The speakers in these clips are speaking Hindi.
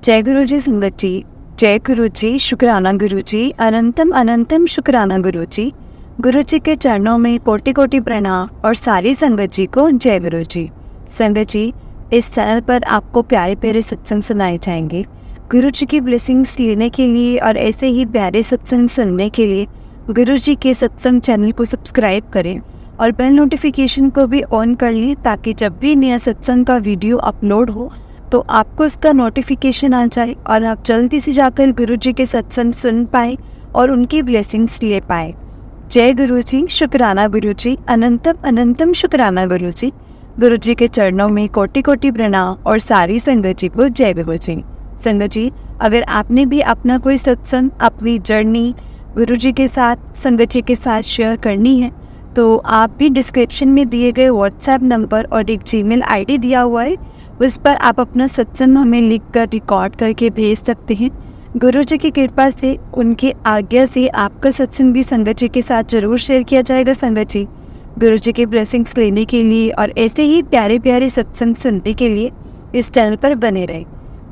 जय गुरु जी संगत जी, जय गुरु जी, शुक्राना गुरु जी, अनंतम अनंतम शुक्राना गुरु जी। गुरु जी के चरणों में कोटि कोटि प्रणाम और सारी संगत जी को जय गुरु जी। संगत जी, इस चैनल पर आपको प्यारे प्यारे सत्संग सुनाए जाएंगे। गुरु जी की ब्लेसिंग्स लेने के लिए और ऐसे ही प्यारे सत्संग सुनने के लिए गुरु जी के सत्संग चैनल को सब्सक्राइब करें और बेल नोटिफिकेशन को भी ऑन कर लें, ताकि जब भी नया सत्संग का वीडियो अपलोड हो तो आपको इसका नोटिफिकेशन आ जाए और आप जल्दी से जाकर गुरु जी के सत्संग सुन पाए और उनकी ब्लेसिंग्स ले पाए। जय गुरु जी, शुक्राना गुरु जी, अनंतम अनंतम शुक्राना गुरु जी। गुरु जी के चरणों में कोटि कोटि प्रणाम और सारी संगत जी को जय गुरु जी। संगत जी, अगर आपने भी अपना कोई सत्संग, अपनी जर्नी गुरु जी के साथ, संगत जी के साथ शेयर करनी है तो आप भी डिस्क्रिप्शन में दिए गए व्हाट्सएप नंबर और एक जीमेल आईडी दिया हुआ है, उस पर आप अपना सत्संग हमें लिखकर रिकॉर्ड करके भेज सकते हैं। गुरु जी की कृपा से, उनकी आज्ञा से आपका सत्संग भी संगत जी के साथ जरूर शेयर किया जाएगा। संगत जी, गुरु जी की ब्लेसिंग्स लेने के लिए और ऐसे ही प्यारे प्यारे सत्संग सुनने के लिए इस चैनल पर बने रहे।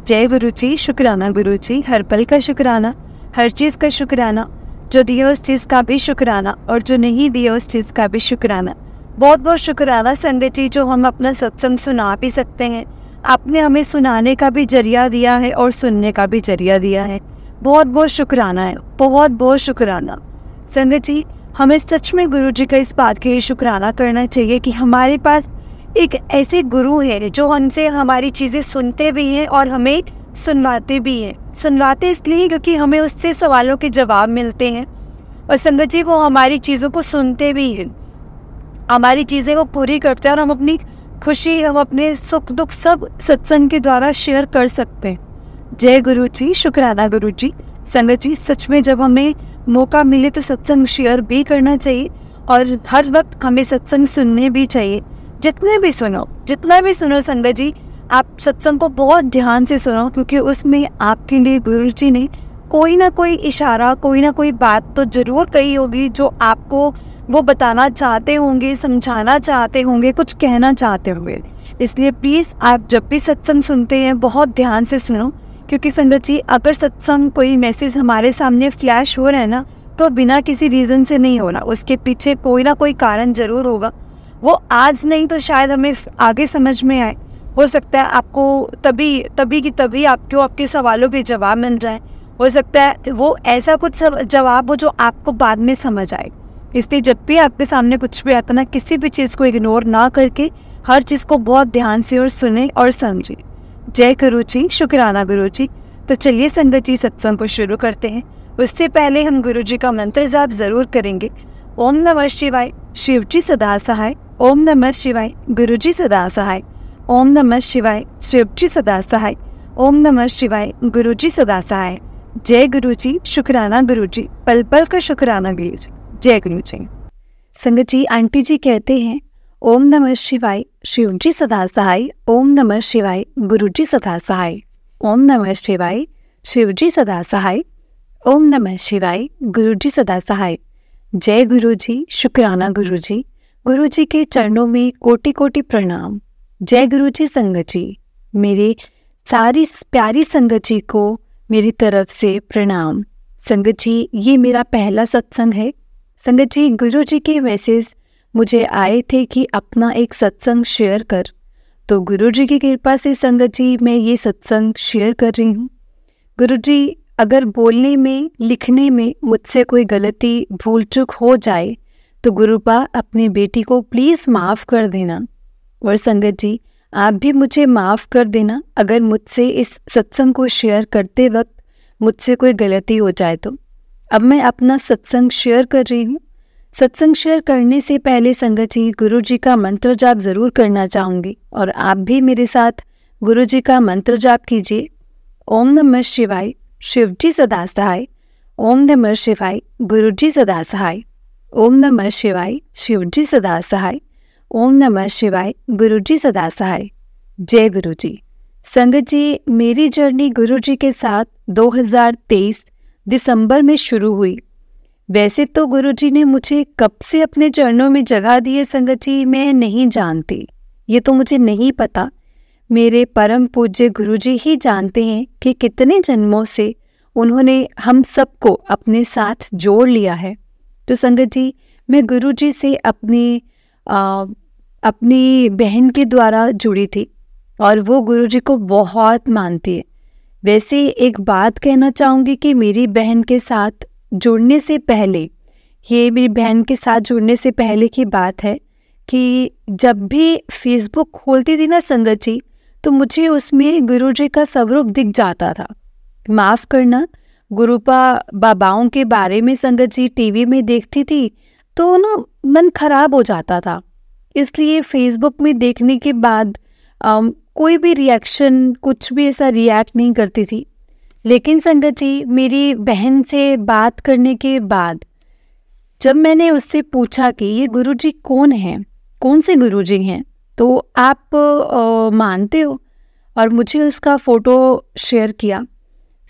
जय गुरु जी, शुक्राना गुरु जी, हर पल का शुक्राना, हर चीज़ का शुक्राना, जो दिया उस चीज़ का भी शुक्राना और जो नहीं दिया उस चीज़ का भी शुक्राना। बहुत बहुत शुक्राना संगत जी, जो हम अपना सत्संग सुना भी सकते हैं। आपने हमें सुनाने का भी जरिया दिया है और सुनने का भी जरिया दिया है। बहुत बहुत शुक्राना है, बहुत बहुत शुक्राना। संगत जी, हमें सच में गुरु जी का इस बात के लिए शुक्राना करना चाहिए कि हमारे पास एक ऐसे गुरु है जो हमसे हमारी चीज़ें सुनते भी हैं और हमें सुनवाते भी हैं। सुनवाते इसलिए क्योंकि हमें उससे सवालों के जवाब मिलते हैं, और संगत जी वो हमारी चीज़ों को सुनते भी हैं, हमारी चीज़ें वो पूरी करते हैं और हम अपनी खुशी, हम अपने सुख दुख सब सत्संग के द्वारा शेयर कर सकते हैं। जय गुरु जी, शुक्राना गुरु जी। संगत जी, सच में जब हमें मौका मिले तो सत्संग शेयर भी करना चाहिए और हर वक्त हमें सत्संग सुनने भी चाहिए। जितना भी सुनो संगत जी, आप सत्संग को बहुत ध्यान से सुनो, क्योंकि उसमें आपके लिए गुरु जी ने कोई ना कोई इशारा, कोई ना कोई बात तो ज़रूर कही होगी जो आपको वो बताना चाहते होंगे, समझाना चाहते होंगे, कुछ कहना चाहते होंगे। इसलिए प्लीज़ आप जब भी सत्संग सुनते हैं बहुत ध्यान से सुनो, क्योंकि संगत जी अगर सत्संग कोई मैसेज हमारे सामने फ्लैश हो रहा है ना, तो बिना किसी रीज़न से नहीं हो रहा, उसके पीछे कोई ना कोई कारण ज़रूर होगा। वो आज नहीं तो शायद हमें आगे समझ में आए। हो सकता है आपको तभी की तभी आपको आपके सवालों के जवाब मिल जाए। हो सकता है वो ऐसा कुछ जवाब हो जो आपको बाद में समझ आए। इसलिए जब भी आपके सामने कुछ भी आता ना, किसी भी चीज़ को इग्नोर ना करके हर चीज़ को बहुत ध्यान से और सुने और समझे। जय गुरु जी, शुक्राना गुरु जी। तो चलिए संगत जी, सत्संग को शुरू करते हैं। उससे पहले हम गुरु जी का मंत्र जाप जरूर करेंगे। ओम नमः शिवाय, शिव जी सदा सहाय। ओम नमः शिवाय, गुरु जी सदा सहाय। ओम नमः शिवाय, शिव जी सदा सहाय। ओम नमः शिवाय, गुरु जी सदा सहाय। जय गुरु जी, शुक्राना गुरु जी, पल पल का शुक्राना गुरु जी। जय गुरु जी। संगत जी, आंटी जी कहते हैं ओम नमः शिवाय, शिव जी सदा सहाय। ओम नमः शिवाय, गुरु जी सदा सहाय। ओम नमः शिवाय, शिव जी सदा सहाय। ओम नमः शिवाय, गुरु जी सदा सहाय। जय गुरु जी, शुक्राना गुरु जी। गुरु जी के चरणों में कोटि कोटि प्रणाम। जय गुरु जी। संगत जी, मेरी सारी प्यारी संगत जी को मेरी तरफ से प्रणाम। संगत जी, ये मेरा पहला सत्संग है। संगत जी, गुरु जी के मैसेज मुझे आए थे कि अपना एक सत्संग शेयर कर, तो गुरु जी की कृपा से संगत जी मैं ये सत्संग शेयर कर रही हूँ। गुरु जी, अगर बोलने में, लिखने में मुझसे कोई गलती, भूल चूक हो जाए तो गुरुपा अपनी बेटी को प्लीज़ माफ़ कर देना। और संगत जी, आप भी मुझे माफ़ कर देना अगर मुझसे इस सत्संग को शेयर करते वक्त मुझसे कोई गलती हो जाए तो। अब मैं अपना सत्संग शेयर कर रही हूँ। सत्संग शेयर करने से पहले संगत जी, गुरु जी का मंत्र जाप ज़रूर करना चाहूँगी और आप भी मेरे साथ गुरु जी का मंत्र जाप कीजिए। ओम नमः शिवाय, शिव जी सदा सहाय। ओम नमः शिवाय, गुरु जी सदा सहाय। ओम नमः शिवाय, शिव जी सदा सहाय। ओम नमः शिवाय, गुरु जी सदा सहाय। जय गुरु जी। संगत जी, मेरी जर्नी गुरु जी के साथ 2023 दिसंबर में शुरू हुई। वैसे तो गुरु जी ने मुझे कब से अपने चरणों में जगह दी है संगत जी, मैं नहीं जानती, ये तो मुझे नहीं पता। मेरे परम पूज्य गुरुजी ही जानते हैं कि कितने जन्मों से उन्होंने हम सबको अपने साथ जोड़ लिया है। तो संगत जी, मैं गुरुजी से अपनी बहन के द्वारा जुड़ी थी और वो गुरुजी को बहुत मानती है। वैसे एक बात कहना चाहूँगी कि मेरी बहन के साथ जुड़ने से पहले, ये मेरी बहन के साथ जुड़ने से पहले की बात है कि जब भी फेसबुक खोलती थी ना संगत जी, तो मुझे उसमें गुरुजी का स्वरूप दिख जाता था। माफ़ करना, बाबाओं के बारे में संगत जी टीवी में देखती थी तो ना मन खराब हो जाता था। इसलिए फेसबुक में देखने के बाद कोई भी रिएक्शन, कुछ भी ऐसा रिएक्ट नहीं करती थी। लेकिन संगत जी, मेरी बहन से बात करने के बाद जब मैंने उससे पूछा कि ये गुरुजी कौन हैं, कौन से गुरुजी हैं, तो आप मानते हो, और मुझे उसका फ़ोटो शेयर किया।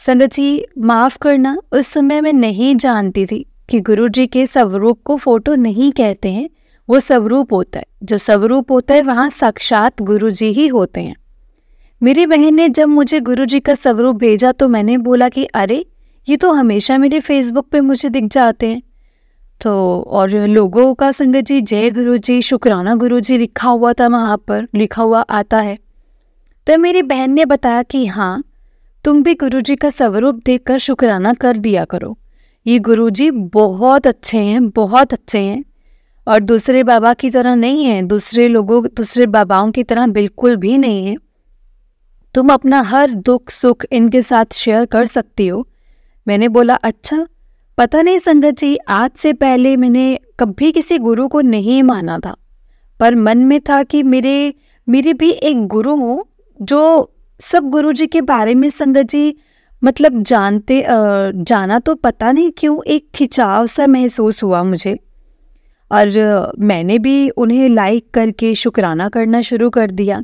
संगत जी, माफ़ करना, उस समय मैं नहीं जानती थी कि गुरुजी के स्वरूप को फ़ोटो नहीं कहते हैं, वो स्वरूप होता है। जो स्वरूप होता है वहाँ साक्षात गुरुजी ही होते हैं। मेरी बहन ने जब मुझे गुरुजी का स्वरूप भेजा तो मैंने बोला कि अरे, ये तो हमेशा मेरे फेसबुक पे मुझे दिख जाते हैं। तो और लोगों का संगत जी जय गुरुजी, शुक्राना गुरुजी लिखा हुआ था, वहाँ पर लिखा हुआ आता है। तो मेरी बहन ने बताया कि हाँ, तुम भी गुरुजी का स्वरूप देखकर शुक्राना कर दिया करो। ये गुरुजी बहुत अच्छे हैं, बहुत अच्छे हैं, और दूसरे बाबा की तरह नहीं है, दूसरे बाबाओं की तरह बिल्कुल भी नहीं है। तुम अपना हर दुख सुख इनके साथ शेयर कर सकती हो। मैंने बोला अच्छा। पता नहीं संगत जी, आज से पहले मैंने कभी किसी गुरु को नहीं माना था, पर मन में था कि मेरे भी एक गुरु हो जो सब गुरुजी के बारे में संगत जी मतलब जाना। तो पता नहीं क्यों एक खिंचाव सा महसूस हुआ मुझे, और मैंने भी उन्हें लाइक करके शुक्राना करना शुरू कर दिया।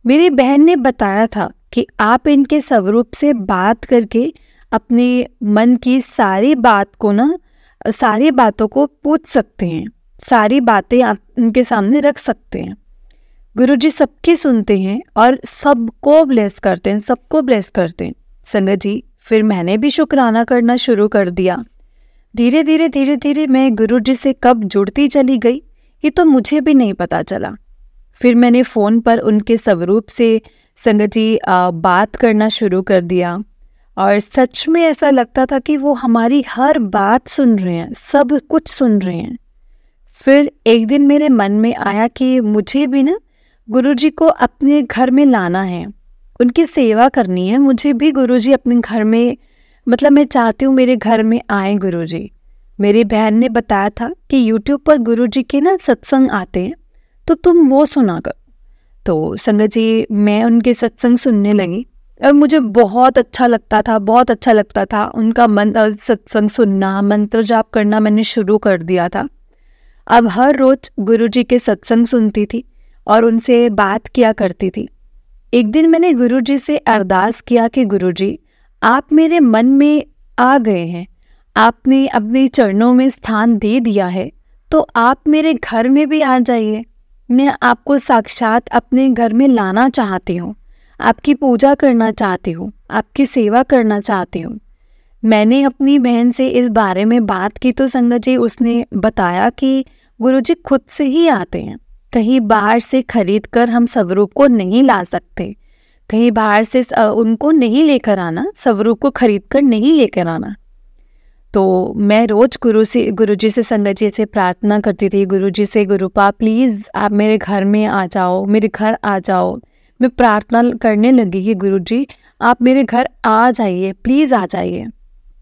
मेरी बहन ने बताया था कि आप इनके स्वरूप से बात करके अपने मन की सारी बातों को पूछ सकते हैं, सारी बातें आप उनके सामने रख सकते हैं। गुरुजी सबकी सुनते हैं और सबको ब्लेस करते हैं, संगत जी। फिर मैंने भी शुक्राना करना शुरू कर दिया। धीरे धीरे मैं गुरुजी से कब जुड़ती चली गई, ये तो मुझे भी नहीं पता चला। फिर मैंने फ़ोन पर उनके स्वरूप से संगत जी बात करना शुरू कर दिया, और सच में ऐसा लगता था कि वो हमारी हर बात सुन रहे हैं, सब कुछ सुन रहे हैं। फिर एक दिन मेरे मन में आया कि मुझे भी ना गुरुजी को अपने घर में लाना है, उनकी सेवा करनी है। मुझे भी गुरुजी अपने घर में, मतलब मैं चाहती हूँ मेरे घर में आए गुरुजी। मेरी बहन ने बताया था कि यूट्यूब पर गुरुजी के ना सत्संग आते हैं, तो तुम वो सुना कर। तो संगत जी, मैं उनके सत्संग सुनने लगी और मुझे बहुत अच्छा लगता था उनका सत्संग सुनना, मंत्र जाप करना मैंने शुरू कर दिया था। अब हर रोज गुरुजी के सत्संग सुनती थी और उनसे बात किया करती थी। एक दिन मैंने गुरुजी से अरदास किया कि गुरुजी, आप मेरे मन में आ गए हैं, आपने अपने चरणों में स्थान दे दिया है, तो आप मेरे घर में भी आ जाइए। मैं आपको साक्षात अपने घर में लाना चाहती हूँ, आपकी पूजा करना चाहती हूँ, आपकी सेवा करना चाहती हूँ। मैंने अपनी बहन से इस बारे में बात की तो संगत जी उसने बताया कि गुरुजी खुद से ही आते हैं, कहीं बाहर से खरीद कर हम स्वरूप को नहीं ला सकते, कहीं बाहर से उनको नहीं लेकर आना, स्वरूप को खरीद कर नहीं लेकर आना। तो मैं रोज गुरुजी से संगत जी से प्रार्थना करती थी, गुरुजी से, गुरुपा प्लीज़ आप मेरे घर में आ जाओ, मेरे घर आ जाओ। मैं प्रार्थना करने लगी कि गुरुजी आप मेरे घर आ जाइए, प्लीज़ आ जाइए।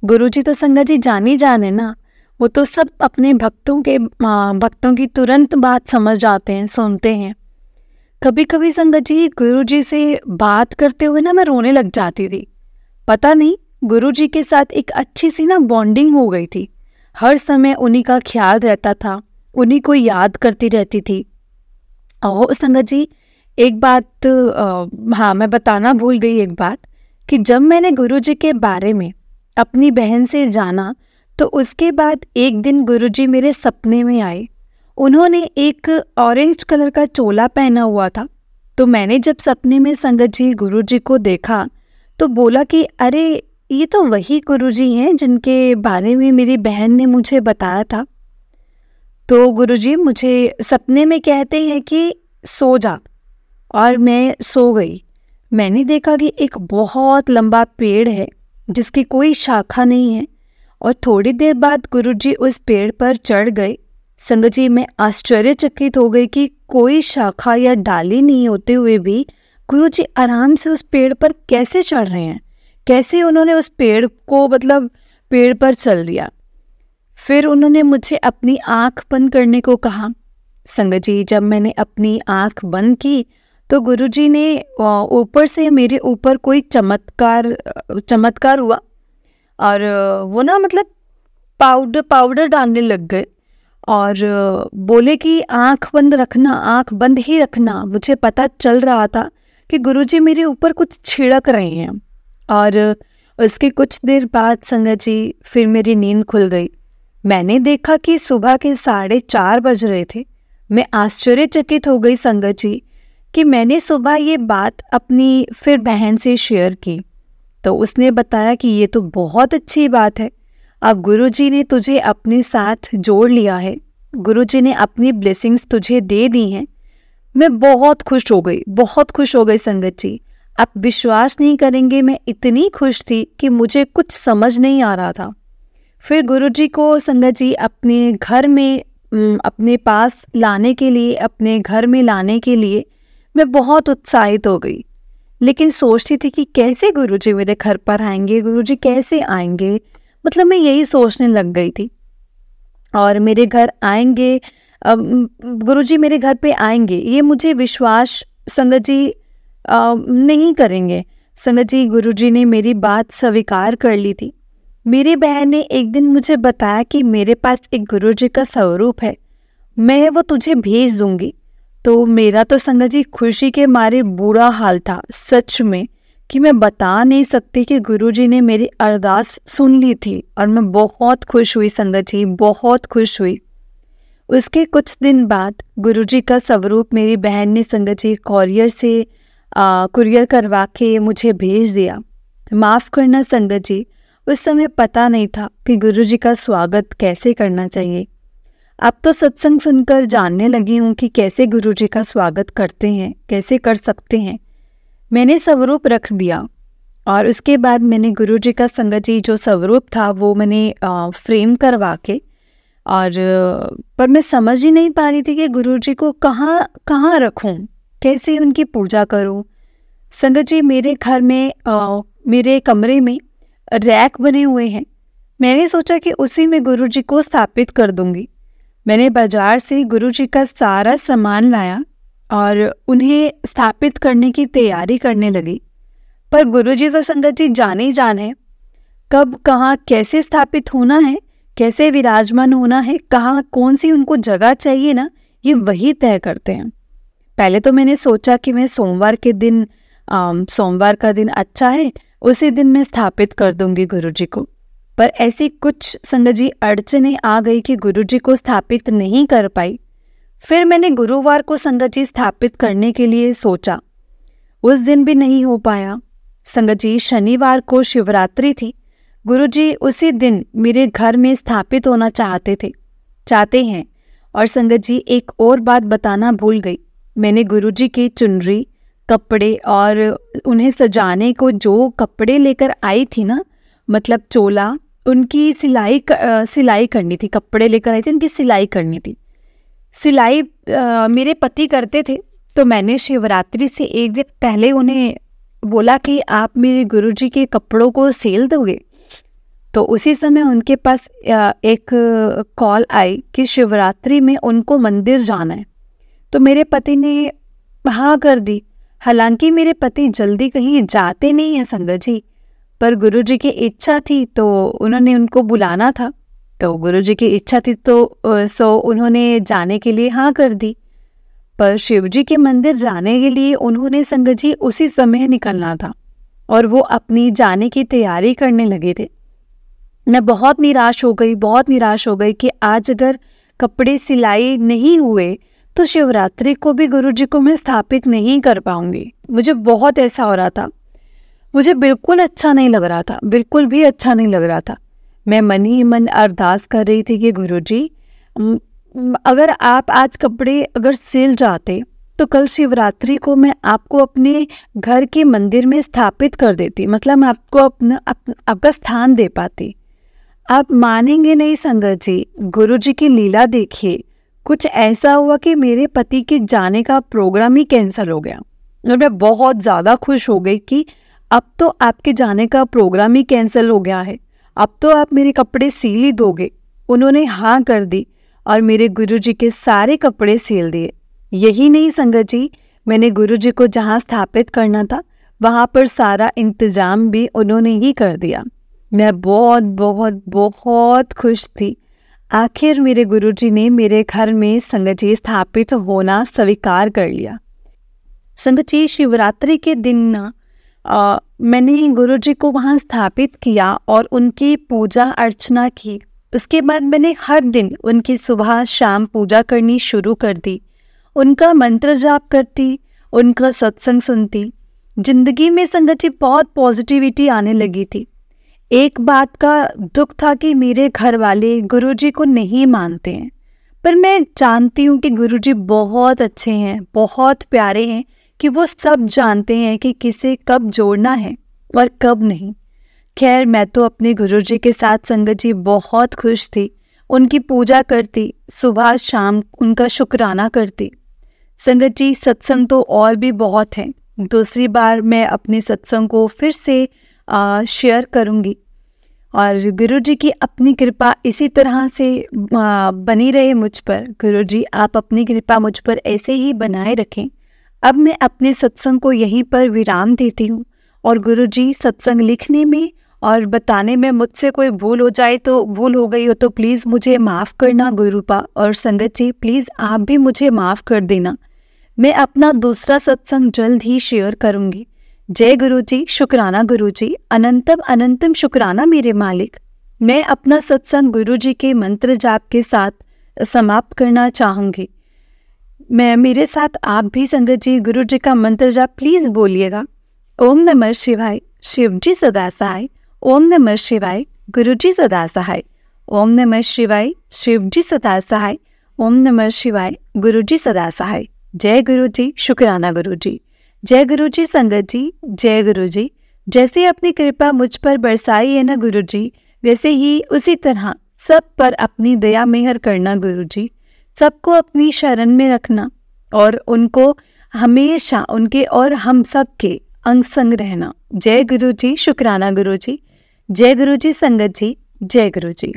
गुरुजी तो संगत जी जाने ना, वो तो सब अपने भक्तों की तुरंत बात समझ जाते हैं, सुनते हैं। कभी कभी संगत जी गुरुजी से बात करते हुए ना मैं रोने लग जाती थी। पता नहीं, गुरुजी के साथ एक अच्छी सी ना बॉन्डिंग हो गई थी। हर समय उन्हीं का ख्याल रहता था, उन्हीं को याद करती रहती थी। और संगत जी एक बात मैं बताना भूल गई एक बात, कि जब मैंने गुरुजी के बारे में अपनी बहन से जाना तो उसके बाद एक दिन गुरुजी मेरे सपने में आए। उन्होंने एक ऑरेंज कलर का चोला पहना हुआ था तो मैंने जब सपने में संगत जी गुरुजी को देखा तो बोला कि अरे ये तो वही गुरुजी हैं जिनके बारे में मेरी बहन ने मुझे बताया था। तो गुरुजी मुझे सपने में कहते हैं कि सो जा, और मैं सो गई। मैंने देखा कि एक बहुत लंबा पेड़ है जिसकी कोई शाखा नहीं है, और थोड़ी देर बाद गुरुजी उस पेड़ पर चढ़ गए। संगत जी, मैं आश्चर्यचकित हो गई कि कोई शाखा या डाली नहीं होते हुए भी गुरुजी आराम से उस पेड़ पर कैसे चढ़ रहे हैं, कैसे उन्होंने उस पेड़ को पेड़ पर चल लिया। फिर उन्होंने मुझे अपनी आँख बंद करने को कहा। संगत जी, जब मैंने अपनी आँख बंद की तो गुरुजी ने ऊपर से मेरे ऊपर कोई चमत्कार हुआ, और वो पाउडर डालने लग गए और बोले कि आँख बंद रखना, आँख बंद ही रखना। मुझे पता चल रहा था कि गुरुजी मेरे ऊपर कुछ छिड़क रहे हैं। और उसके कुछ देर बाद संगत जी फिर मेरी नींद खुल गई। मैंने देखा कि सुबह के 4:30 बज रहे थे। मैं आश्चर्यचकित हो गई संगत जी कि मैंने सुबह ये बात अपनी फिर बहन से शेयर की, तो उसने बताया कि ये तो बहुत अच्छी बात है, अब गुरुजी ने तुझे अपने साथ जोड़ लिया है, गुरुजी ने अपनी ब्लेसिंग्स तुझे दे दी हैं। मैं बहुत खुश हो गई संगत जी। आप विश्वास नहीं करेंगे, मैं इतनी खुश थी कि मुझे कुछ समझ नहीं आ रहा था। फिर गुरुजी को संगत जी अपने घर में अपने पास लाने के लिए, अपने घर में लाने के लिए मैं बहुत उत्साहित हो गई, लेकिन सोचती थी कि कैसे गुरुजी मेरे घर पर आएंगे, गुरुजी कैसे आएंगे, मैं यही सोचने लग गई थी। और मेरे घर आएंगे, गुरुजी मेरे घर पे आएंगे, ये मुझे विश्वास संगत जी नहीं करेंगे। संगत जी, गुरुजी ने मेरी बात स्वीकार कर ली थी। मेरी बहन ने एक दिन मुझे बताया कि मेरे पास एक गुरुजी का स्वरूप है, मैं वो तुझे भेज दूंगी। तो मेरा तो संगत जी खुशी के मारे बुरा हाल था, सच में, कि मैं बता नहीं सकती कि गुरुजी ने मेरी अरदास सुन ली थी, और मैं बहुत खुश हुई संगत जी, बहुत खुश हुई। उसके कुछ दिन बाद गुरुजी का स्वरूप मेरी बहन ने संगत जी कुरियर करवा के मुझे भेज दिया। माफ़ करना संगत जी, उस समय पता नहीं था कि गुरुजी का स्वागत कैसे करना चाहिए। अब तो सत्संग सुनकर जानने लगी हूँ कि कैसे गुरुजी का स्वागत करते हैं, कैसे कर सकते हैं। मैंने स्वरूप रख दिया, और उसके बाद मैंने गुरुजी का संगत जी जो स्वरूप था वो मैंने फ्रेम करवा के, और पर मैं समझ ही नहीं पा रही थी कि गुरुजी को कहाँ रखूँ, कैसे उनकी पूजा करूँ। संगत जी, मेरे घर में मेरे कमरे में रैक बने हुए हैं। मैंने सोचा कि उसी में गुरुजी को स्थापित कर दूंगी। मैंने बाजार से गुरुजी का सारा सामान लाया और उन्हें स्थापित करने की तैयारी करने लगी। पर गुरुजी तो संगत जी जान ही जान है, कब कहाँ कैसे स्थापित होना है, कैसे विराजमान होना है, कहाँ कौन सी उनको जगह चाहिए ना, ये वही तय करते हैं। पहले तो मैंने सोचा कि मैं सोमवार का दिन अच्छा है, उसी दिन मैं स्थापित कर दूंगी गुरुजी को। पर ऐसी कुछ संगत जी अड़चनें आ गई कि गुरुजी को स्थापित नहीं कर पाई। फिर मैंने गुरुवार को संगत जी स्थापित करने के लिए सोचा, उस दिन भी नहीं हो पाया। संगत जी, शनिवार को शिवरात्रि थी। गुरुजी उसी दिन मेरे घर में स्थापित होना चाहते हैं। और संगत जी, एक और बात बताना भूल गई, मैंने गुरुजी की चुनरी, कपड़े और उन्हें सजाने को जो कपड़े लेकर आई थी ना, चोला, उनकी सिलाई करनी थी। कपड़े लेकर आई थी, उनकी सिलाई करनी थी। सिलाई मेरे पति करते थे, तो मैंने शिवरात्रि से एक दिन पहले उन्हें बोला कि आप मेरे गुरुजी के कपड़ों को सिल दोगे। तो उसी समय उनके पास एक कॉल आई कि शिवरात्रि में उनको मंदिर जाना है। तो मेरे पति ने हाँ कर दी। हालांकि मेरे पति जल्दी कहीं जाते नहीं हैं संगत जी, पर गुरुजी की इच्छा थी तो उन्होंने उनको बुलाना था, तो गुरुजी की इच्छा थी तो उन्होंने जाने के लिए हाँ कर दी। पर शिवजी के मंदिर जाने के लिए उन्होंने संगत जी उसी समय निकलना था, और वो अपनी जाने की तैयारी करने लगे थे। मैं बहुत निराश हो गई कि आज अगर कपड़े सिलाई नहीं हुए तो शिवरात्रि को भी गुरुजी को मैं स्थापित नहीं कर पाऊंगी। मुझे बहुत ऐसा हो रहा था, मुझे बिल्कुल अच्छा नहीं लग रहा था, बिल्कुल भी अच्छा नहीं लग रहा था। मैं मन ही मन अरदास कर रही थी कि गुरुजी अगर आप आज कपड़े अगर सिल जाते तो कल शिवरात्रि को मैं आपको अपने घर के मंदिर में स्थापित कर देती, मतलब मैं आपको आपका स्थान दे पाती। आप मानेंगे नहीं संगत जी, गुरुजी की लीला देखिए। कुछ ऐसा हुआ कि मेरे पति के जाने का प्रोग्राम ही कैंसिल हो गया और मैं बहुत ज़्यादा खुश हो गई कि अब तो आपके जाने का प्रोग्राम ही कैंसिल हो गया है, अब तो आप मेरे कपड़े सील ही दोगे। उन्होंने हाँ कर दी और मेरे गुरुजी के सारे कपड़े सील दिए। यही नहीं संगत जी, मैंने गुरुजी को जहाँ स्थापित करना था वहाँ पर सारा इंतजाम भी उन्होंने ही कर दिया। मैं बहुत बहुत बहुत खुश थी। आखिर मेरे गुरुजी ने मेरे घर में संगत जी स्थापित होना स्वीकार कर लिया। संगत जी, शिवरात्रि के दिन ना मैंने गुरुजी को वहाँ स्थापित किया और उनकी पूजा अर्चना की। उसके बाद मैंने हर दिन उनकी सुबह शाम पूजा करनी शुरू कर दी, उनका मंत्र जाप करती, उनका सत्संग सुनती। जिंदगी में संगत जी बहुत पॉजिटिविटी आने लगी थी। एक बात का दुख था कि मेरे घर वाले गुरुजी को नहीं मानते हैं, पर मैं जानती हूँ कि गुरुजी बहुत अच्छे हैं, बहुत प्यारे हैं, कि वो सब जानते हैं कि किसे कब जोड़ना है और कब नहीं। खैर, मैं तो अपने गुरुजी के साथ संगत जी बहुत खुश थी। उनकी पूजा करती, सुबह शाम उनका शुक्राना करती। संगत जी, सत्संग तो और भी बहुत है। दूसरी बार मैं अपने सत्संग को फिर से शेयर करूँगी और गुरुजी की अपनी कृपा इसी तरह से बनी रहे मुझ पर। गुरुजी, आप अपनी कृपा मुझ पर ऐसे ही बनाए रखें। अब मैं अपने सत्संग को यहीं पर विराम देती हूँ और गुरुजी, सत्संग लिखने में और बताने में मुझसे कोई भूल हो जाए तो भूल हो गई हो तो प्लीज़ मुझे माफ़ करना गुरुपा। और संगत जी, प्लीज़ आप भी मुझे माफ़ कर देना। मैं अपना दूसरा सत्संग जल्द ही शेयर करूँगी। जय गुरुजी, शुक्राना गुरुजी, अनंतम अनंतम शुक्राना मेरे मालिक। मैं अपना सत्संग गुरुजी के मंत्र जाप के साथ समाप्त करना चाहूँगी। मेरे साथ आप भी संगत जी गुरुजी का मंत्र जाप प्लीज़ बोलिएगा। ओम नमः शिवाय, शिवजी सदा सहाय। ओम नमः शिवाय, गुरुजी सदा सहाय। ओम नमः शिवाय, शिवजी सदा सहाय। ओम नमः शिवाय, गुरुजी सदा सहाय। जय गुरुजी, शुक्राना गुरुजी। जय गुरुजी संगत जी, जय गुरुजी। जैसे अपनी कृपा मुझ पर बरसाई है ना गुरुजी, वैसे ही उसी तरह सब पर अपनी दया मेहर करना गुरुजी। सबको अपनी शरण में रखना और उनको हमेशा उनके और हम सब के अंग संग रहना। जय गुरुजी, शुक्राना गुरुजी। जय गुरुजी संगत जी, जय गुरुजी।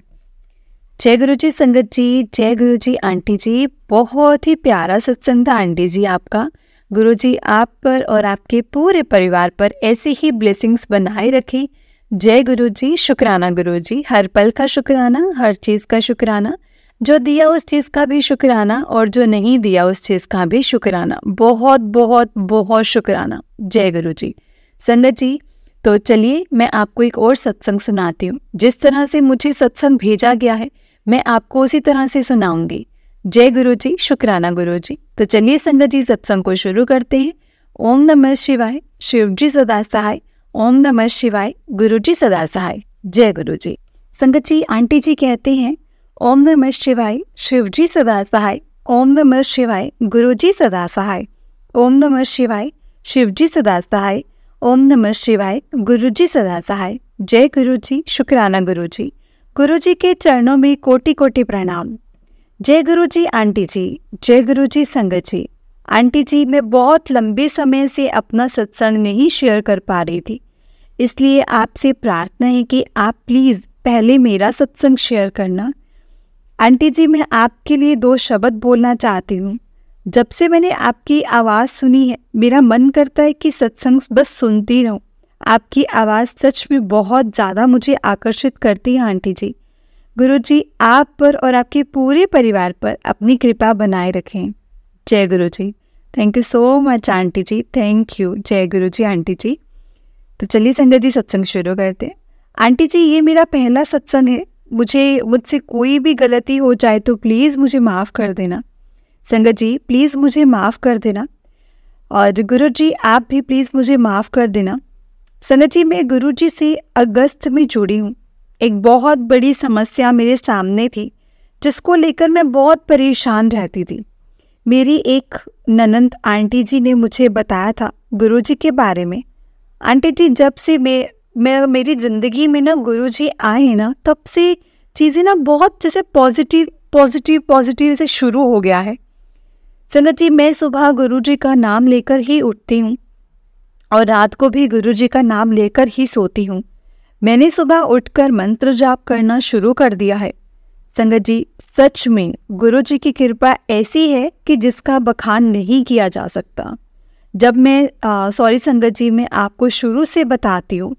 जय गुरुजी संगत जी, जय गुरुजी आंटी जी। बहुत ही प्यारा सत्संग था आंटी जी आपका। गुरुजी आप पर और आपके पूरे परिवार पर ऐसी ही ब्लेसिंग्स बनाए रखें। जय गुरुजी, शुक्राना गुरुजी। हर पल का शुक्राना, हर चीज़ का शुक्राना, जो दिया उस चीज़ का भी शुक्राना और जो नहीं दिया उस चीज़ का भी शुक्राना। बहुत बहुत बहुत शुक्राना। जय गुरुजी। संगत जी, तो चलिए मैं आपको एक और सत्संग सुनाती हूँ। जिस तरह से मुझे सत्संग भेजा गया है मैं आपको उसी तरह से सुनाऊंगी। जय गुरुजी, शुक्राना गुरुजी। तो चलिए संगत जी सत्संग को शुरू करते हैं। ओम नमः शिवाय, शिवजी सदा सहाय। ओम नमः शिवाय, गुरुजी सदा सहाय। जय गुरुजी। संगत जी, आंटी जी कहते हैं ओम नमः शिवाय, शिवजी सदा सहाय। ओम नमः शिवाय, गुरुजी सदा सहाय। ओम नमः शिवाय, शिवजी सदा सहाय। ओम नमः शिवाय, गुरुजी सदा सहाय। जय गुरुजी, शुक्राना गुरुजी। गुरुजी के चरणों में कोटि कोटि प्रणाम। जय गुरुजी आंटी जी, जय गुरुजी संगत जी। आंटी जी, मैं बहुत लंबे समय से अपना सत्संग नहीं शेयर कर पा रही थी, इसलिए आपसे प्रार्थना है कि आप प्लीज़ पहले मेरा सत्संग शेयर करना। आंटी जी, मैं आपके लिए 2 शब्द बोलना चाहती हूँ। जब से मैंने आपकी आवाज़ सुनी है मेरा मन करता है कि सत्संग बस सुनती रहूँ। आपकी आवाज़ सच में बहुत ज़्यादा मुझे आकर्षित करती है आंटी जी। गुरुजी आप पर और आपके पूरे परिवार पर अपनी कृपा बनाए रखें। जय Guruji. Thank you so much aunty ji, thank you. जय गुरुजी आंटी जी। तो चलिए संगत जी सत्संग शुरू करते हैं। आंटी जी, ये मेरा पहला सत्संग है। मुझसे कोई भी गलती हो जाए तो प्लीज़ मुझे माफ़ कर देना। संगत जी प्लीज़ मुझे माफ़ कर देना, और गुरु जी आप भी प्लीज़ मुझे माफ़ कर देना। संगत जी मैं गुरु जी से अगस्त में जुड़ी हूँ। एक बहुत बड़ी समस्या मेरे सामने थी जिसको लेकर मैं बहुत परेशान रहती थी। मेरी एक ननंद आंटी जी ने मुझे बताया था गुरु जी के बारे में। आंटी जी जब से मैं मेरी ज़िंदगी में ना गुरु जी आए ना, तब से चीज़ें ना बहुत जैसे पॉजिटिव से शुरू हो गया है। संगत जी मैं सुबह गुरु जी का नाम लेकर ही उठती हूँ और रात को भी गुरु जी का नाम लेकर ही सोती हूँ। मैंने सुबह उठकर मंत्र जाप करना शुरू कर दिया है। संगत जी सच में गुरु जी की कृपा ऐसी है कि जिसका बखान नहीं किया जा सकता। जब मैं सॉरी संगत जी मैं आपको शुरू से बताती हूँ,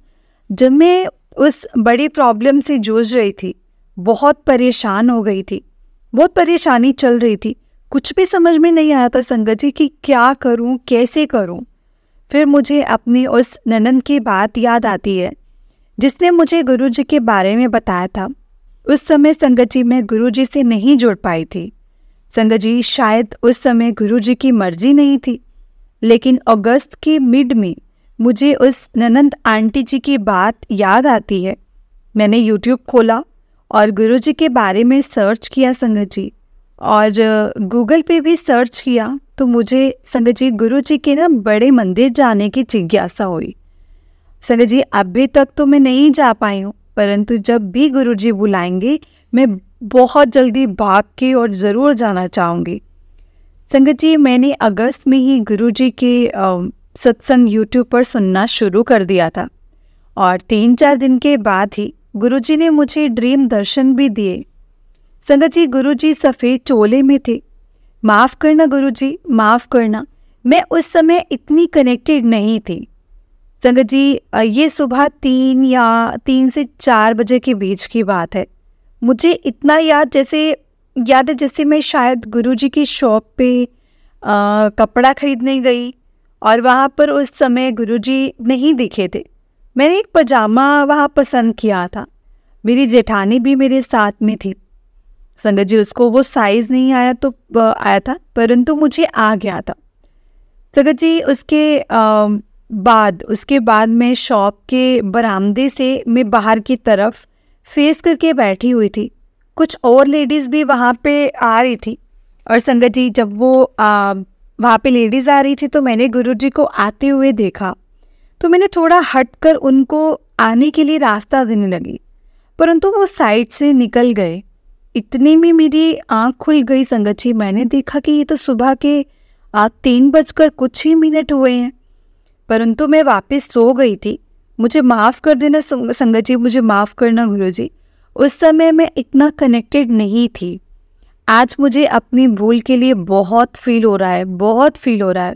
जब मैं उस बड़ी प्रॉब्लम से जूझ रही थी, बहुत परेशान हो गई थी, बहुत परेशानी चल रही थी, कुछ भी समझ में नहीं आया था संगत जी कि क्या करूँ कैसे करूँ। फिर मुझे अपनी उस ननंद की बात याद आती है जिसने मुझे गुरु जी के बारे में बताया था। उस समय संगत जी मैं गुरु जी से नहीं जुड़ पाई थी। संगत जी शायद उस समय गुरु जी की मर्जी नहीं थी, लेकिन अगस्त के मिड में मुझे उस ननंद आंटी जी की बात याद आती है। मैंने यूट्यूब खोला और गुरु जी के बारे में सर्च किया संगत जी, और गूगल पे भी सर्च किया तो मुझे संगत जी गुरु जी के ना बड़े मंदिर जाने की जिज्ञासा हुई। संगत जी अभी तक तो मैं नहीं जा पाई हूँ, परंतु जब भी गुरु जी बुलाएंगे मैं बहुत जल्दी भाग के और ज़रूर जाना चाहूँगी। संगत जी मैंने अगस्त में ही गुरु जी के सत्संग यूट्यूब पर सुनना शुरू कर दिया था, और 3-4 दिन के बाद ही गुरु जी ने मुझे ड्रीम दर्शन भी दिए। संगत जी गुरु जी सफ़ेद चोले में थे। माफ़ करना गुरु जी, माफ़ करना, मैं उस समय इतनी कनेक्टेड नहीं थी। संगत जी ये सुबह 3 से 4 बजे के बीच की बात है। मुझे इतना याद है जैसे मैं शायद गुरु जी की शॉप पे कपड़ा खरीदने गई और वहाँ पर उस समय गुरु जी नहीं दिखे थे। मैंने एक पजामा वहाँ पसंद किया था। मेरी जेठानी भी मेरे साथ में थी। संगत जी उसको वो साइज़ नहीं आया तो आया था, परंतु मुझे आ गया था। संगत जी उसके बाद मैं शॉप के बरामदे से मैं बाहर की तरफ फेस करके बैठी हुई थी। कुछ और लेडीज़ भी वहाँ पे आ रही थी, और संगत जी जब वो वहाँ पे लेडीज़ आ रही थी तो मैंने गुरु जी को आते हुए देखा, तो मैंने थोड़ा हटकर उनको आने के लिए रास्ता देने लगी, परंतु वो साइड से निकल गए। इतने में मेरी आँख खुल गई संगत जी, मैंने देखा कि ये तो सुबह के 3 बजकर कुछ ही मिनट हुए हैं, परंतु मैं वापस सो गई थी। मुझे माफ़ कर देना संगत जी, मुझे माफ़ करना गुरु जी। उस समय मैं इतना कनेक्टेड नहीं थी। आज मुझे अपनी भूल के लिए बहुत फील हो रहा है।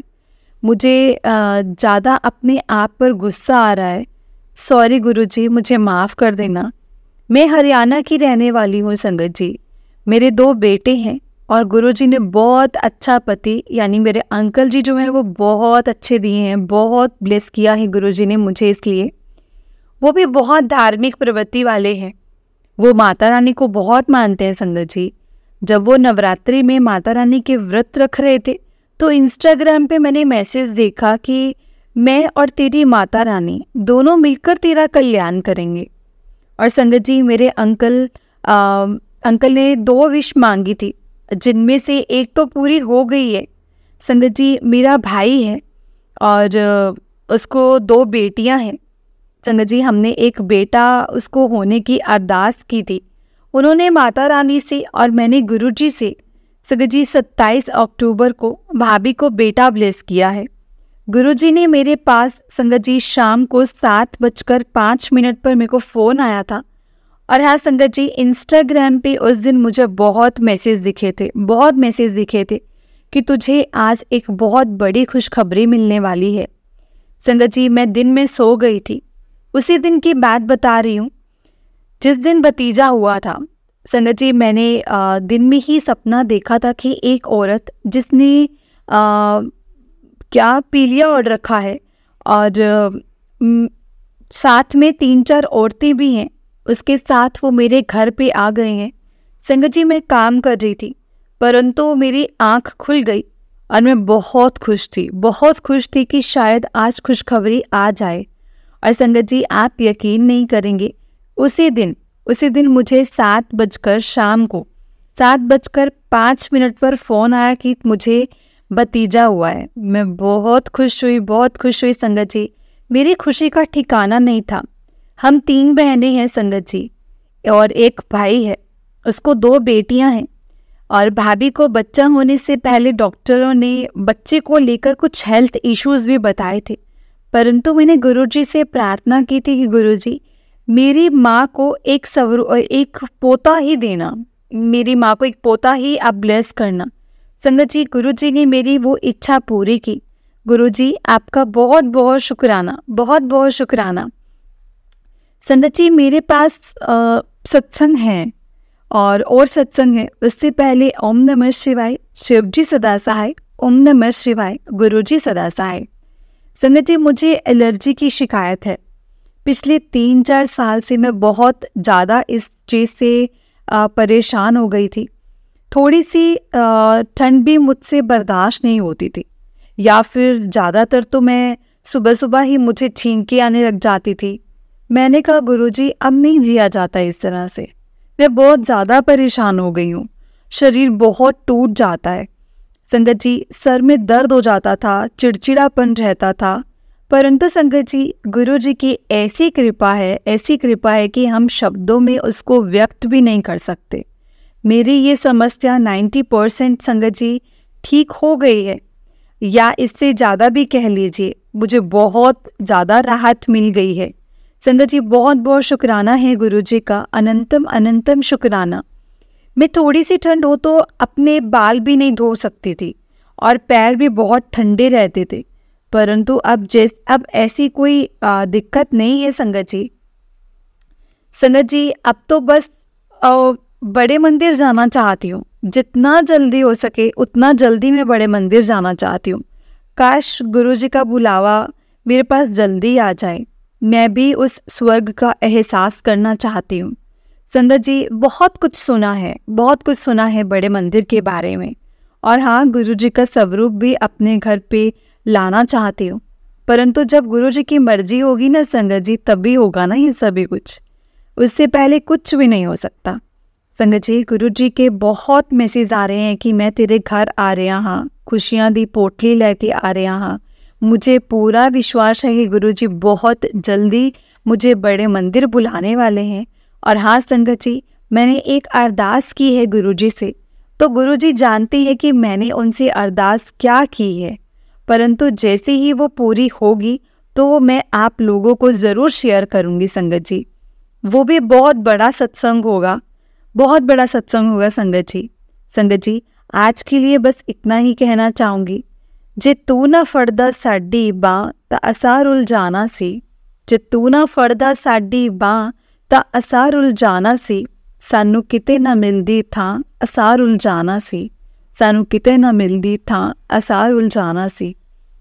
मुझे ज़्यादा अपने आप पर गुस्सा आ रहा है। सॉरी गुरु जी, मुझे माफ़ कर देना। मैं हरियाणा की रहने वाली हूँ संगत जी। मेरे 2 बेटे हैं और गुरुजी ने बहुत अच्छा पति यानी मेरे अंकल जी जो हैं वो बहुत अच्छे दिए हैं, बहुत ब्लेस किया है गुरुजी ने मुझे। इसलिए वो भी बहुत धार्मिक प्रवृत्ति वाले हैं। वो माता रानी को बहुत मानते हैं संगत जी। जब वो नवरात्रि में माता रानी के व्रत रख रहे थे तो इंस्टाग्राम पे मैंने मैसेज देखा कि मैं और तेरी माता रानी दोनों मिलकर तेरा कल्याण करेंगे। और संगत जी मेरे अंकल ने 2 विश मांगी थी, जिनमें से एक तो पूरी हो गई है। संगत जी मेरा भाई है और उसको 2 बेटियां हैं। संगत जी हमने एक बेटा उसको होने की अरदास की थी। उन्होंने माता रानी से और मैंने गुरुजी से संगत जी 27 अक्टूबर को भाभी को बेटा ब्लेस किया है। गुरुजी ने मेरे पास संगत जी शाम को 7:05 पर मेरे को फ़ोन आया था। और हाँ संगत जी इंस्टाग्राम पे उस दिन मुझे बहुत मैसेज दिखे थे कि तुझे आज एक बहुत बड़ी खुशखबरी मिलने वाली है। संगत जी मैं दिन में सो गई थी। उसी दिन की बात बता रही हूँ जिस दिन भतीजा हुआ था। संगत जी मैंने दिन में ही सपना देखा था कि एक औरत जिसने क्या पीलिया ओढ़ रखा है और साथ में 3-4 औरतें भी हैं, उसके साथ वो मेरे घर पे आ गए हैं। संगत जी मैं काम कर रही थी, परंतु मेरी आँख खुल गई और मैं बहुत खुश थी कि शायद आज खुशखबरी आ जाए। और संगत जी, आप यकीन नहीं करेंगे, उसी दिन मुझे 7 बजकर शाम को 7:05 पर फ़ोन आया कि मुझे भतीजा हुआ है। मैं बहुत खुश हुई संगत जी। मेरी खुशी का ठिकाना नहीं था। हम 3 बहनें हैं संगत जी, और एक भाई है। उसको 2 बेटियां हैं, और भाभी को बच्चा होने से पहले डॉक्टरों ने बच्चे को लेकर कुछ हेल्थ इश्यूज़ भी बताए थे। परंतु मैंने गुरुजी से प्रार्थना की थी कि गुरुजी, मेरी माँ को एक पोता ही देना, मेरी माँ को एक पोता ही आप ब्लेस करना। संगत जी, गुरुजी ने मेरी वो इच्छा पूरी की। गुरुजी, आपका बहुत बहुत शुक्राना। संगत जी, मेरे पास सत्संग है और सत्संग है। उससे पहले ओम नमः शिवाय, शिवजी सदा सहाय, ओम नमः शिवाय, गुरुजी सदा सहाय। संगत जी, मुझे एलर्जी की शिकायत है। पिछले 3-4 साल से मैं बहुत ज़्यादा इस चीज़ से परेशान हो गई थी। थोड़ी सी ठंड भी मुझसे बर्दाश्त नहीं होती थी, या फिर ज़्यादातर तो मैं सुबह ही मुझे छींकें आने लग जाती थी। मैंने कहा गुरुजी, अब नहीं जिया जाता इस तरह से, मैं बहुत ज़्यादा परेशान हो गई हूँ, शरीर बहुत टूट जाता है। संगत जी, सर में दर्द हो जाता था, चिड़चिड़ापन रहता था। परंतु संगत जी, गुरुजी की ऐसी कृपा है कि हम शब्दों में उसको व्यक्त भी नहीं कर सकते। मेरी ये समस्या 90% संगत जी ठीक हो गई है, या इससे ज़्यादा भी कह लीजिए, मुझे बहुत ज़्यादा राहत मिल गई है। संगत जी, बहुत बहुत शुक्राना है गुरुजी का, अनंतम शुक्राना। मैं थोड़ी सी ठंड हो तो अपने बाल भी नहीं धो सकती थी, और पैर भी बहुत ठंडे रहते थे। परंतु अब ऐसी कोई दिक्कत नहीं है संगत जी। अब तो बस बड़े मंदिर जाना चाहती हूँ। जितना जल्दी हो सके उतना जल्दी मैं बड़े मंदिर जाना चाहती हूँ। काश गुरुजी का बुलावा मेरे पास जल्दी आ जाए, मैं भी उस स्वर्ग का एहसास करना चाहती हूँ। संगत जी, बहुत कुछ सुना है बड़े मंदिर के बारे में, और हाँ, गुरुजी का स्वरूप भी अपने घर पे लाना चाहती हूँ। परंतु जब गुरुजी की मर्जी होगी ना संगत जी, तभी होगा ना ये सभी कुछ, उससे पहले कुछ भी नहीं हो सकता। संगत जी, गुरुजी के बहुत मैसेज आ रहे हैं कि मैं तेरे घर आ रहा हाँ, खुशियाँ दी पोटली लेके आ रहा हाँ। मुझे पूरा विश्वास है कि गुरुजी बहुत जल्दी मुझे बड़े मंदिर बुलाने वाले हैं। और हाँ संगत जी, मैंने एक अरदास की है गुरुजी से, तो गुरुजी जानती है कि मैंने उनसे अरदास क्या की है। परंतु जैसे ही वो पूरी होगी तो मैं आप लोगों को ज़रूर शेयर करूँगी संगत जी। वो भी बहुत बड़ा सत्संग होगा संगत जी, आज के लिए बस इतना ही कहना चाहूँगी। जे तू ना फड़दा साडी बां ता असा रुल जाना सी, जे तू ना फड़दा साडी बां ता असा रुल जाना सी, सानू किते ना मिलदी थां असा रुल जाना सी, सानू किते ना मिलदी थां असा रुल जाना सी।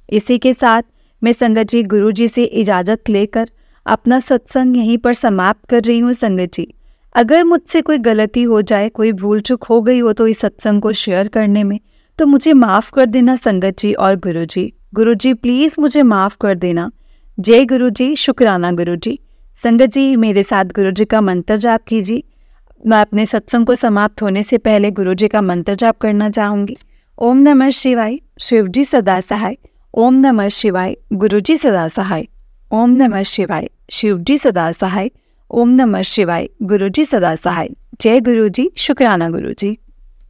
इसी के साथ मैं संगत जी गुरुजी से इजाज़त लेकर अपना सत्संग यहीं पर समाप्त कर रही हूँ संगत जी। अगर मुझसे कोई गलती हो जाए, कोई भूल चूक हो गई हो तो इस सत्संग को शेयर करने में, तो मुझे माफ़ कर देना संगत जी और गुरुजी प्लीज़ मुझे माफ़ कर देना। जय गुरुजी, शुक्राना गुरुजी। संगत जी, मेरे साथ गुरुजी का मंत्र जाप कीजिए। मैं अपने सत्संग को समाप्त होने से पहले गुरुजी का मंत्र जाप करना चाहूँगी। ओम नमः शिवाय, शिवजी सदा सहाय। ओम नमः शिवाय, गुरुजी सदा सहाय। ओम नमः शिवाय, शिवजी सदा सहाय। ओम नमः शिवाय, गुरुजी सदा सहाय। जय गुरुजी, शुक्राना गुरुजी।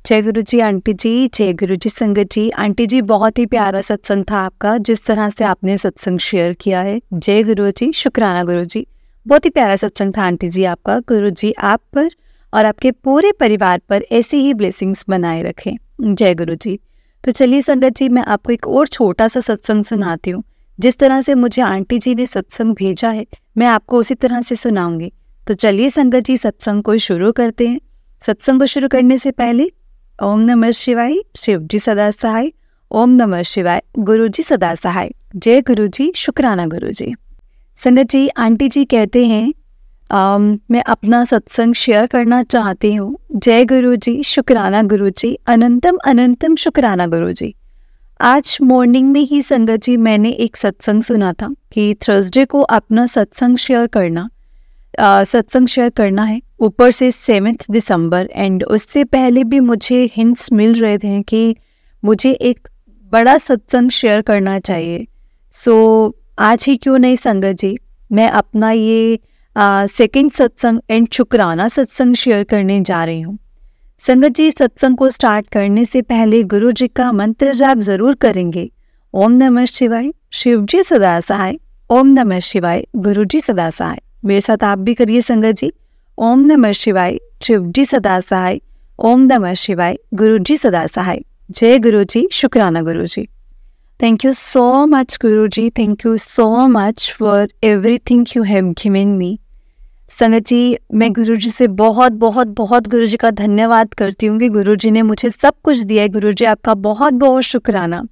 जय गुरुजी आंटी जी, जय गुरुजी संगत जी। आंटी जी, बहुत ही प्यारा सत्संग था आपका, जिस तरह से आपने सत्संग शेयर किया है। जय गुरुजी, शुक्राना गुरुजी। बहुत ही प्यारा सत्संग था आंटी जी आपका। गुरुजी आप पर और आपके पूरे परिवार पर ऐसी ही ब्लेसिंग्स बनाए रखें। जय गुरुजी। तो चलिए संगत जी, मैं आपको एक और छोटा सा सत्संग सुनाती हूँ। जिस तरह से मुझे आंटी जी ने सत्संग भेजा है, मैं आपको उसी तरह से सुनाऊंगी। तो चलिए संगत जी, सत्संग को शुरू करते हैं। सत्संग को शुरू करने से पहले ओम नमः शिवाय, शिवजी सदा सहाय। ओम नमः शिवाय, गुरुजी सदा सहाय। जय गुरुजी, शुक्राना गुरुजी। संगत जी, आंटी जी कहते हैं, मैं अपना सत्संग शेयर करना चाहती हूँ। जय गुरु जी, शुक्राना गुरु जी, अनंतम अनंतम शुक्राना गुरु जी। आज मॉर्निंग में ही संगत जी मैंने एक सत्संग सुना था कि थर्सडे को अपना सत्संग शेयर करना है, ऊपर से 7 दिसंबर। एंड उससे पहले भी मुझे हिंट्स मिल रहे थे कि मुझे एक बड़ा सत्संग शेयर करना चाहिए। सो आज ही क्यों नहीं संगत जी, मैं अपना ये सेकंड सत्संग एंड शुक्राना सत्संग शेयर करने जा रही हूँ। संगत जी, सत्संग को स्टार्ट करने से पहले गुरु जी का मंत्र जाप जरूर करेंगे। ओम नमः शिवाय, शिव जी सदा सहाय। ओम नमः शिवाय, गुरु जी सदा सहाय। मेरे साथ आप भी करिए संगत जी। ओम नमः शिवाय, शिव जी सदा सहाय। ओम नमः शिवाय, गुरु जी सदा सहाय। जय गुरु जी, शुक्राना गुरु जी। Thank you so much Guru ji, thank you so much for everything you have given me। संगत जी, मैं गुरु जी से बहुत बहुत बहुत गुरु जी का धन्यवाद करती हूँ कि गुरु जी ने मुझे सब कुछ दिया है। गुरु जी आपका बहुत बहुत शुक्राना।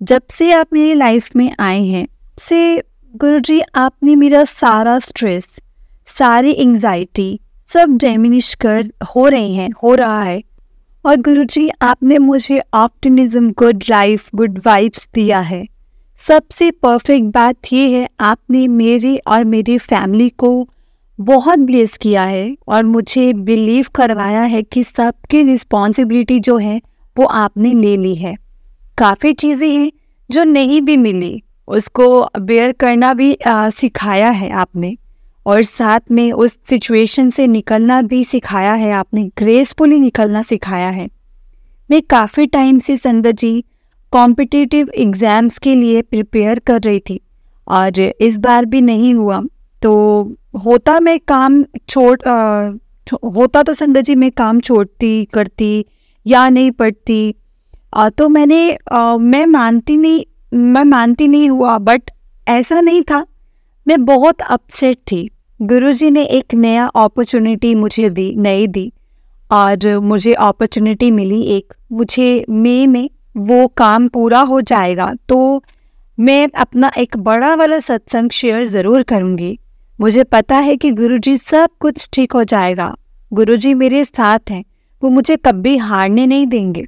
जब से आप मेरी लाइफ में आए हैं से गुरु जी आपने मेरा सारा स्ट्रेस, सारी एंग्जाइटी सब डिमिनिश हो रहा है। और गुरुजी आपने मुझे optimism, good life, good vibes दिया है। सबसे परफेक्ट बात ये है, आपने मेरी और मेरी फैमिली को बहुत ब्लेस किया है और मुझे बिलीव करवाया है कि सबकी रिस्पॉन्सिबिलिटी जो है वो आपने ले ली है। काफ़ी चीज़ें हैं जो नहीं भी मिली, उसको बेयर करना भी सिखाया है आपने, और साथ में उस सिचुएशन से निकलना भी सिखाया है आपने, ग्रेसफुली निकलना सिखाया है। मैं काफ़ी टाइम से संगत जी कॉम्पिटिटिव एग्ज़ाम्स के लिए प्रिपेयर कर रही थी और इस बार भी नहीं हुआ। तो होता तो संगत जी मैं काम छोड़ती करती या नहीं पढ़ती। तो मैं मानती नहीं हुआ, बट ऐसा नहीं था, मैं बहुत अपसेट थी। गुरुजी ने एक नया अपॉर्चुनिटी मुझे दी और मुझे अपॉर्चुनिटी मिली एक, मुझे मई में वो काम पूरा हो जाएगा तो मैं अपना एक बड़ा वाला सत्संग शेयर ज़रूर करूँगी। मुझे पता है कि गुरुजी सब कुछ ठीक हो जाएगा। गुरुजी मेरे साथ हैं, वो मुझे कभी हारने नहीं देंगे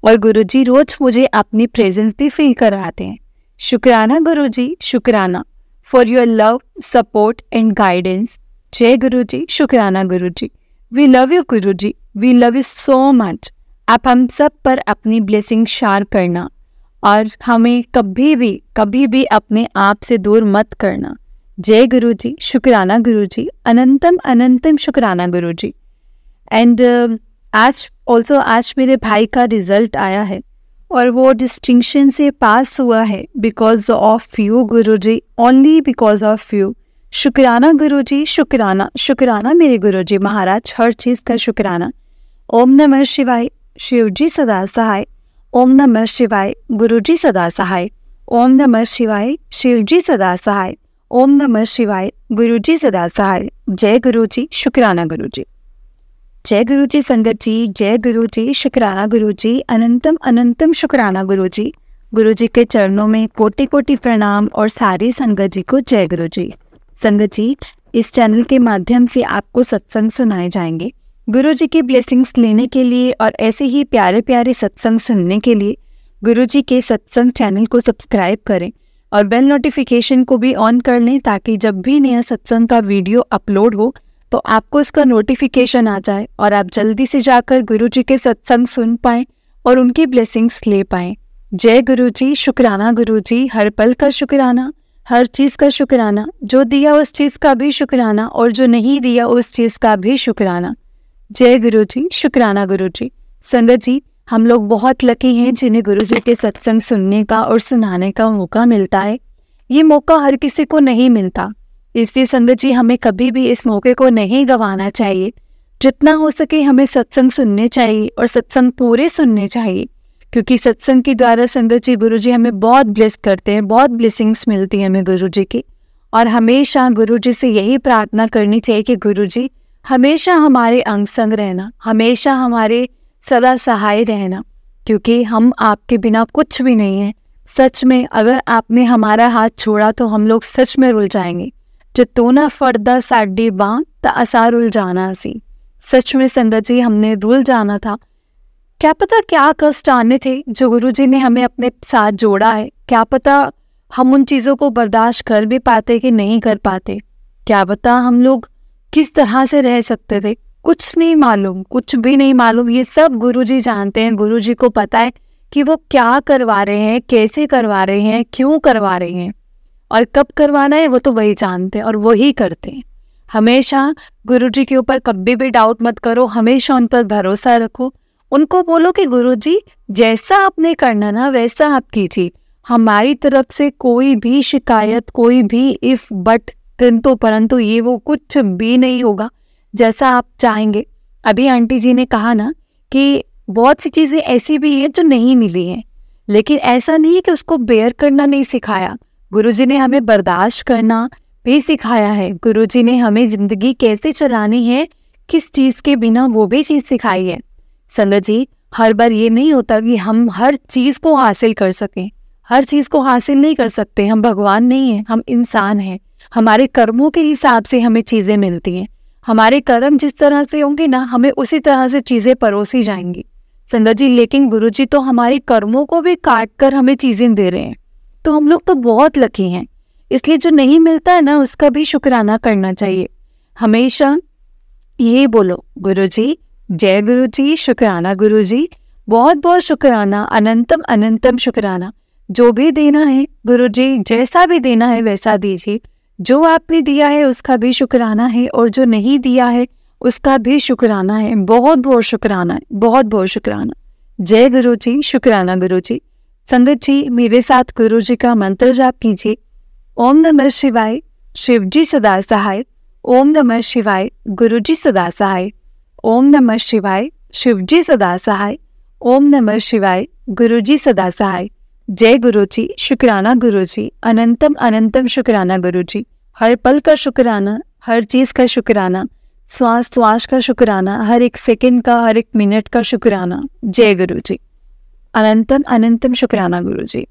और गुरुजी रोज़ मुझे अपनी प्रेजेंस भी फील करवाते हैं। शुक्राना गुरुजी, शुक्राना for your love, support and guidance. जय गुरु जी, शुक्राना गुरु ji. We love you Guru ji, we love you so much. आप हम सब पर अपनी ब्लेसिंग शार करना और हमें कभी भी अपने आप से दूर मत करना। जय गुरु जी, शुक्राना गुरु जी, अनंतम अनंतम शुक्राना गुरु जी। एंड आज मेरे भाई का रिजल्ट आया है और वो डिस्टिंक्शन से पास हुआ है because of you Guruji, only because of you. शुक्राना गुरुजी, शुक्राना शुक्राना मेरे गुरुजी महाराज, हर चीज़ का शुक्राना। ओम नमः शिवाय, शिव जी सदा सहाय। ओम नमः शिवाय, गुरुजी सदा सहाय। ओम नमः शिवाय, शिव जी सदा सहाय। ओम नमः शिवाय, गुरुजी सदा सहाय। जय गुरुजी, शुक्राना गुरुजी। जय गुरु जी संगत जी, जय गुरु जी, शुक्राना गुरु जी, अनंतम अनंतम शुक्राना गुरु जी। गुरु जी के चरणों में कोटि कोटि प्रणाम और सारी संगत जी को जय गुरु जी। संगत जी, इस चैनल के माध्यम से आपको सत्संग सुनाए जाएंगे। गुरु जी की ब्लेसिंग्स लेने के लिए और ऐसे ही प्यारे प्यारे सत्संग सुनने के लिए गुरु जी के सत्संग चैनल को सब्सक्राइब करें और बेल नोटिफिकेशन को भी ऑन कर लें ताकि जब भी नया सत्संग का वीडियो अपलोड हो तो आपको इसका नोटिफिकेशन आ जाए और आप जल्दी से जाकर गुरु जी के सत्संग सुन पाएँ और उनकी ब्लेसिंग्स ले पाएँ। जय गुरु जी, शुक्राना गुरु जी, हर पल का शुक्राना, हर चीज़ का शुक्राना, जो दिया उस चीज़ का भी शुक्राना और जो नहीं दिया उस चीज़ का भी शुक्राना। जय गुरु जी, शुक्राना गुरु जी। संगत जी, हम लोग बहुत लकी हैं जिन्हें गुरु जी के सत्संग सुनने का और सुनाने का मौका मिलता है। ये मौका हर किसी को नहीं मिलता, इसलिए संगत जी हमें कभी भी इस मौके को नहीं गंवाना चाहिए। जितना हो सके हमें सत्संग सुनने चाहिए और सत्संग पूरे सुनने चाहिए, क्योंकि सत्संग के द्वारा संगत जी गुरु जी हमें बहुत ब्लेस करते हैं, बहुत ब्लेसिंग्स मिलती हैं हमें गुरु जी की। और हमेशा गुरु जी से यही प्रार्थना करनी चाहिए कि गुरु जी हमेशा हमारे अंग संग रहना, हमेशा हमारे सदा सहाय रहना, क्योंकि हम आपके बिना कुछ भी नहीं है। सच में अगर आपने हमारा हाथ छोड़ा तो हम लोग सच में रुल जाएंगे। ਜੇ ਤੂੰ ਨਾ ਫੜਦਾ ਸਾਡੀ ਬਾਂਹ ਤਾਂ ਅਸਾਂ रुल जाना सी। सच में संगत जी, हमने रुल जाना था। क्या पता क्या कष्ट आने थे जो गुरु जी ने हमें अपने साथ जोड़ा है। क्या पता हम उन चीज़ों को बर्दाश्त कर भी पाते कि नहीं कर पाते। क्या पता हम लोग किस तरह से रह सकते थे। कुछ नहीं मालूम, कुछ भी नहीं मालूम। ये सब गुरु जी जानते हैं। गुरु जी को पता है कि वो क्या करवा रहे हैं, कैसे करवा रहे हैं, क्यों करवा रहे हैं और कब करवाना है, वो तो वही जानते हैं और वही करते हैं। हमेशा गुरु जी के ऊपर कभी भी डाउट मत करो, हमेशा उन पर भरोसा रखो। उनको बोलो कि गुरु जी जैसा आपने करना ना वैसा आप कीजिए। हमारी तरफ से कोई भी शिकायत, कोई भी इफ बट किंतु परंतु ये वो कुछ भी नहीं होगा। जैसा आप चाहेंगे। अभी आंटी जी ने कहा ना कि बहुत सी चीज़ें ऐसी भी हैं जो नहीं मिली हैं, लेकिन ऐसा नहीं है कि उसको बेयर करना नहीं सिखाया। गुरुजी ने हमें बर्दाश्त करना भी सिखाया है। गुरुजी ने हमें ज़िंदगी कैसे चलानी है, किस चीज़ के बिना, वो भी चीज़ सिखाई है। संगत जी, हर बार ये नहीं होता कि हम हर चीज़ को हासिल कर सकें। हर चीज़ को हासिल नहीं कर सकते। हम भगवान नहीं हैं, हम इंसान हैं। हमारे कर्मों के हिसाब से हमें चीज़ें मिलती हैं। हमारे कर्म जिस तरह से होंगे ना, हमें उसी तरह से चीज़ें परोसी जाएंगी। संगत जी, लेकिन गुरुजी तो हमारे कर्मों को भी काट कर हमें चीज़ें दे रहे हैं। तो हम लोग तो बहुत लकी हैं। इसलिए जो नहीं मिलता है ना, उसका भी शुक्राना करना चाहिए। हमेशा ये बोलो, गुरुजी जय गुरुजी, शुक्राना गुरुजी, बहुत बहुत शुक्राना, अनंतम अनंतम शुक्राना। जो भी देना है गुरुजी, जैसा भी देना है वैसा दीजिए। जो आपने दिया है उसका भी शुक्राना है और जो नहीं दिया है उसका भी शुक्राना है। बहुत बहुत शुक्राना है, बहुत बहुत शुक्राना। जय गुरुजी, शुक्राना गुरुजी। संगत जी, मेरे साथ गुरुजी का मंत्र जाप कीजिए। ओम नमः शिवाय, शिवजी सदा सहाय। ओम नमः शिवाय, गुरुजी सदा सहाय। ओम नमः शिवाय, शिवजी सदा सहाय। ओम नमः शिवाय, गुरुजी सदा सहाय। जय गुरुजी, शुक्राना गुरुजी, अनंतम अनंतम शुक्राना गुरुजी। हर पल का शुक्राना, हर चीज़ का शुक्राना, श्वास श्वास का शुक्राना, हर एक सेकंड का, हर एक मिनट का शुक्राना। जय गुरुजी, अनंतम अनंतम शुक्राना गुरुजी।